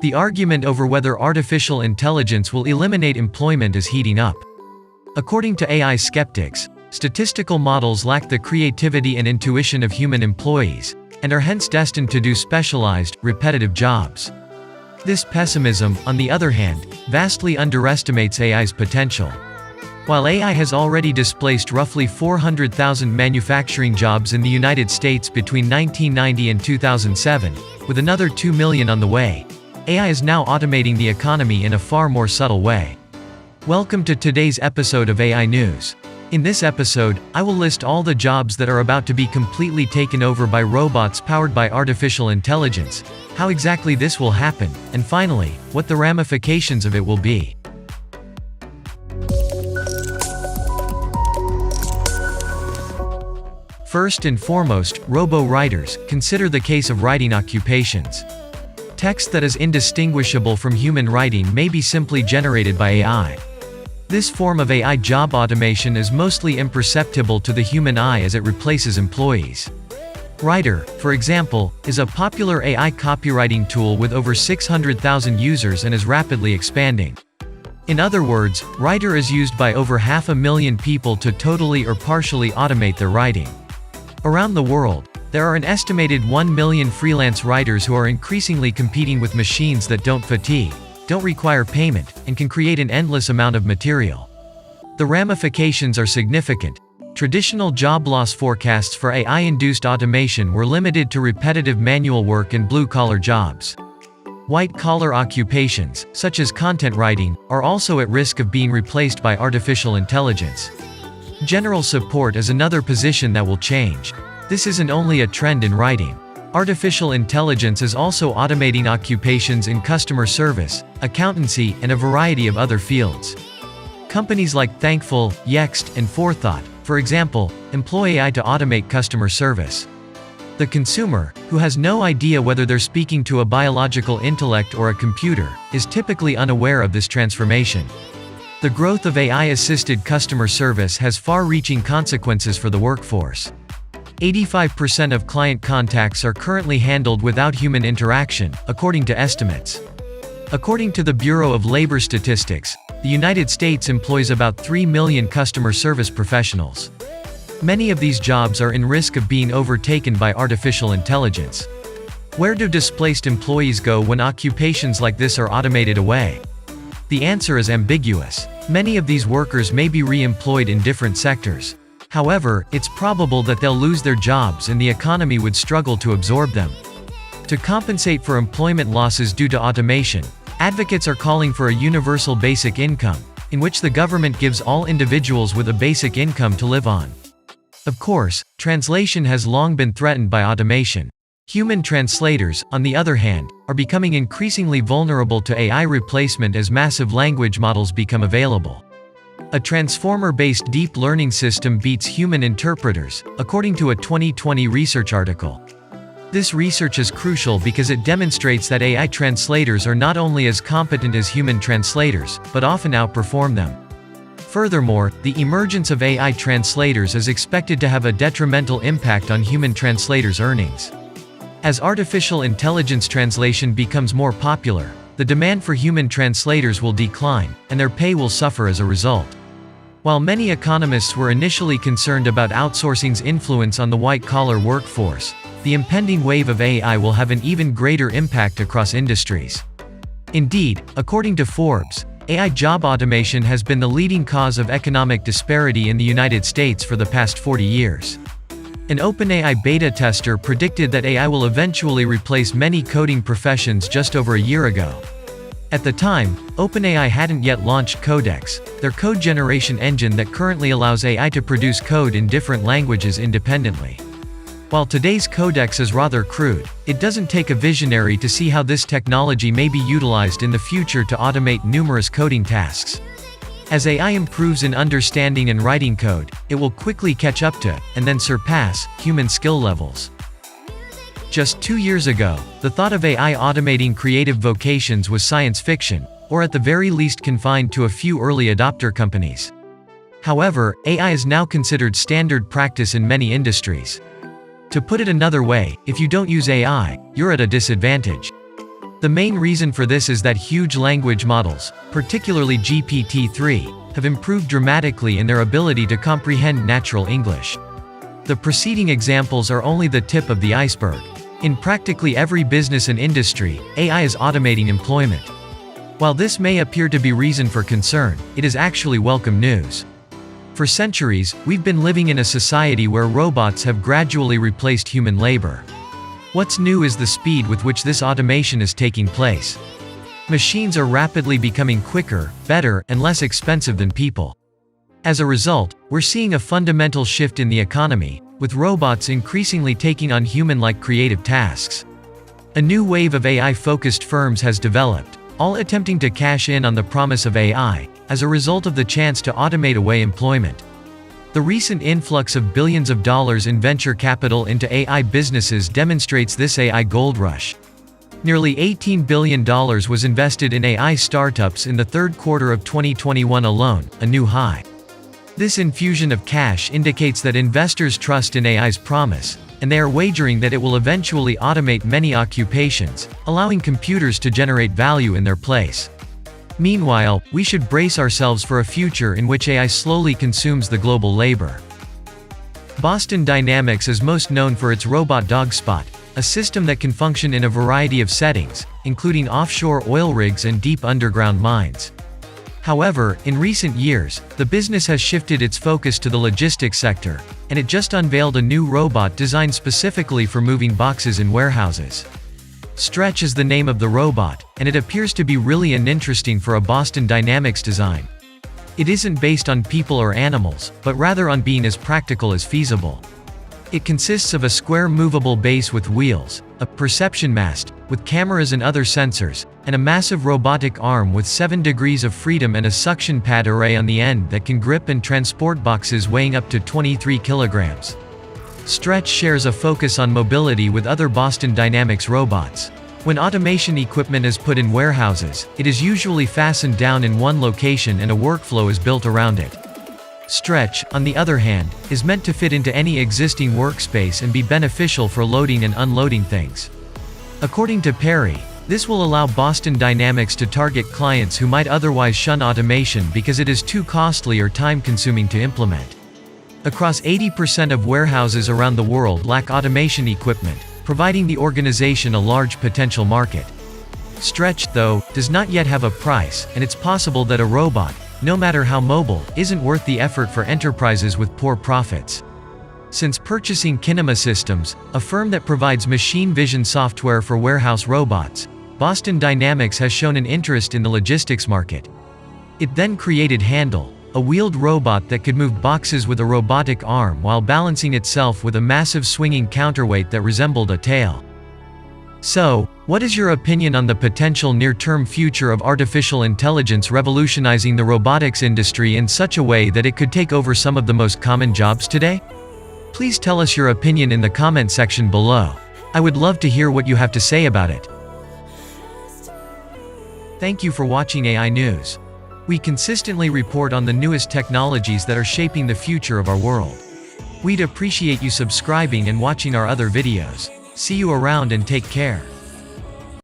The argument over whether artificial intelligence will eliminate employment is heating up. According to AI skeptics, statistical models lack the creativity and intuition of human employees, and are hence destined to do specialized, repetitive jobs. This pessimism, on the other hand, vastly underestimates AI's potential. While AI has already displaced roughly 400,000 manufacturing jobs in the United States between 1990 and 2007, with another 2 million on the way, AI is now automating the economy in a far more subtle way. Welcome to today's episode of AI News. In this episode, I will list all the jobs that are about to be completely taken over by robots powered by artificial intelligence, how exactly this will happen, and finally, what the ramifications of it will be. First and foremost, robo-writers. Consider the case of writing occupations. Text that is indistinguishable from human writing may be simply generated by AI. This form of AI job automation is mostly imperceptible to the human eye as it replaces employees. Writer, for example, is a popular AI copywriting tool with over 600,000 users and is rapidly expanding. In other words, Writer is used by over 500,000 people to totally or partially automate their writing. Around the world, there are an estimated 1 million freelance writers who are increasingly competing with machines that don't fatigue, don't require payment, and can create an endless amount of material. The ramifications are significant. Traditional job loss forecasts for AI-induced automation were limited to repetitive manual work and blue-collar jobs. White-collar occupations, such as content writing, are also at risk of being replaced by artificial intelligence. General support is another position that will change. This isn't only a trend in writing. Artificial intelligence is also automating occupations in customer service, accountancy, and a variety of other fields. Companies like Thankful, Yext, and Forethought, for example, employ AI to automate customer service. The consumer, who has no idea whether they're speaking to a biological intellect or a computer, is typically unaware of this transformation. The growth of AI-assisted customer service has far-reaching consequences for the workforce. 85% of client contacts are currently handled without human interaction, according to estimates. According to the Bureau of Labor Statistics, the United States employs about 3 million customer service professionals. Many of these jobs are in risk of being overtaken by artificial intelligence. Where do displaced employees go when occupations like this are automated away? The answer is ambiguous. Many of these workers may be re-employed in different sectors. However, it's probable that they'll lose their jobs and the economy would struggle to absorb them. To compensate for employment losses due to automation, advocates are calling for a universal basic income, in which the government gives all individuals with a basic income to live on. Of course, translation has long been threatened by automation. Human translators, on the other hand, are becoming increasingly vulnerable to AI replacement as massive language models become available. A transformer-based deep learning system beats human interpreters, according to a 2020 research article. This research is crucial because it demonstrates that AI translators are not only as competent as human translators, but often outperform them. Furthermore, the emergence of AI translators is expected to have a detrimental impact on human translators' earnings. As artificial intelligence translation becomes more popular, the demand for human translators will decline, and their pay will suffer as a result. While many economists were initially concerned about outsourcing's influence on the white-collar workforce, the impending wave of AI will have an even greater impact across industries. Indeed, according to Forbes, AI job automation has been the leading cause of economic disparity in the United States for the past 40 years. An OpenAI beta tester predicted that AI will eventually replace many coding professions just over a year ago. At the time, OpenAI hadn't yet launched Codex, their code generation engine that currently allows AI to produce code in different languages independently. While today's Codex is rather crude, it doesn't take a visionary to see how this technology may be utilized in the future to automate numerous coding tasks. As AI improves in understanding and writing code, it will quickly catch up to, and then surpass, human skill levels. Just 2 years ago, the thought of AI automating creative vocations was science fiction, or at the very least confined to a few early adopter companies. However, AI is now considered standard practice in many industries. To put it another way, if you don't use AI, you're at a disadvantage. The main reason for this is that huge language models, particularly GPT-3, have improved dramatically in their ability to comprehend natural English. The preceding examples are only the tip of the iceberg. In practically every business and industry, AI is automating employment. While this may appear to be reason for concern, it is actually welcome news. For centuries, we've been living in a society where robots have gradually replaced human labor. What's new is the speed with which this automation is taking place. Machines are rapidly becoming quicker, better, and less expensive than people. As a result, we're seeing a fundamental shift in the economy, with robots increasingly taking on human-like creative tasks. A new wave of AI-focused firms has developed, all attempting to cash in on the promise of AI, as a result of the chance to automate away employment. The recent influx of billions of dollars in venture capital into AI businesses demonstrates this AI gold rush. Nearly $18 billion was invested in AI startups in the third quarter of 2021 alone, a new high. This infusion of cash indicates that investors trust in AI's promise, and they are wagering that it will eventually automate many occupations, allowing computers to generate value in their place. Meanwhile, we should brace ourselves for a future in which AI slowly consumes the global labor. Boston Dynamics is most known for its robot DogSpot, a system that can function in a variety of settings, including offshore oil rigs and deep underground mines. However, in recent years, the business has shifted its focus to the logistics sector, and it just unveiled a new robot designed specifically for moving boxes in warehouses. Stretch is the name of the robot, and it appears to be really interesting for a Boston Dynamics design. It isn't based on people or animals, but rather on being as practical as feasible. It consists of a square movable base with wheels, a perception mast, with cameras and other sensors, and a massive robotic arm with 7 degrees of freedom and a suction pad array on the end that can grip and transport boxes weighing up to 23 kilograms. Stretch shares a focus on mobility with other Boston Dynamics robots. When automation equipment is put in warehouses, it is usually fastened down in one location and a workflow is built around it. Stretch, on the other hand, is meant to fit into any existing workspace and be beneficial for loading and unloading things. According to Perry, this will allow Boston Dynamics to target clients who might otherwise shun automation because it is too costly or time-consuming to implement. Across 80% of warehouses around the world lack automation equipment, providing the organization a large potential market. Stretch, though, does not yet have a price, and it's possible that a robot, no matter how mobile, isn't worth the effort for enterprises with poor profits. Since purchasing Kinema Systems, a firm that provides machine vision software for warehouse robots, Boston Dynamics has shown an interest in the logistics market. It then created Handle, a wheeled robot that could move boxes with a robotic arm while balancing itself with a massive swinging counterweight that resembled a tail. So, what is your opinion on the potential near-term future of artificial intelligence revolutionizing the robotics industry in such a way that it could take over some of the most common jobs today? Please tell us your opinion in the comment section below. I would love to hear what you have to say about it. Thank you for watching AI News. We consistently report on the newest technologies that are shaping the future of our world. We'd appreciate you subscribing and watching our other videos. See you around and take care.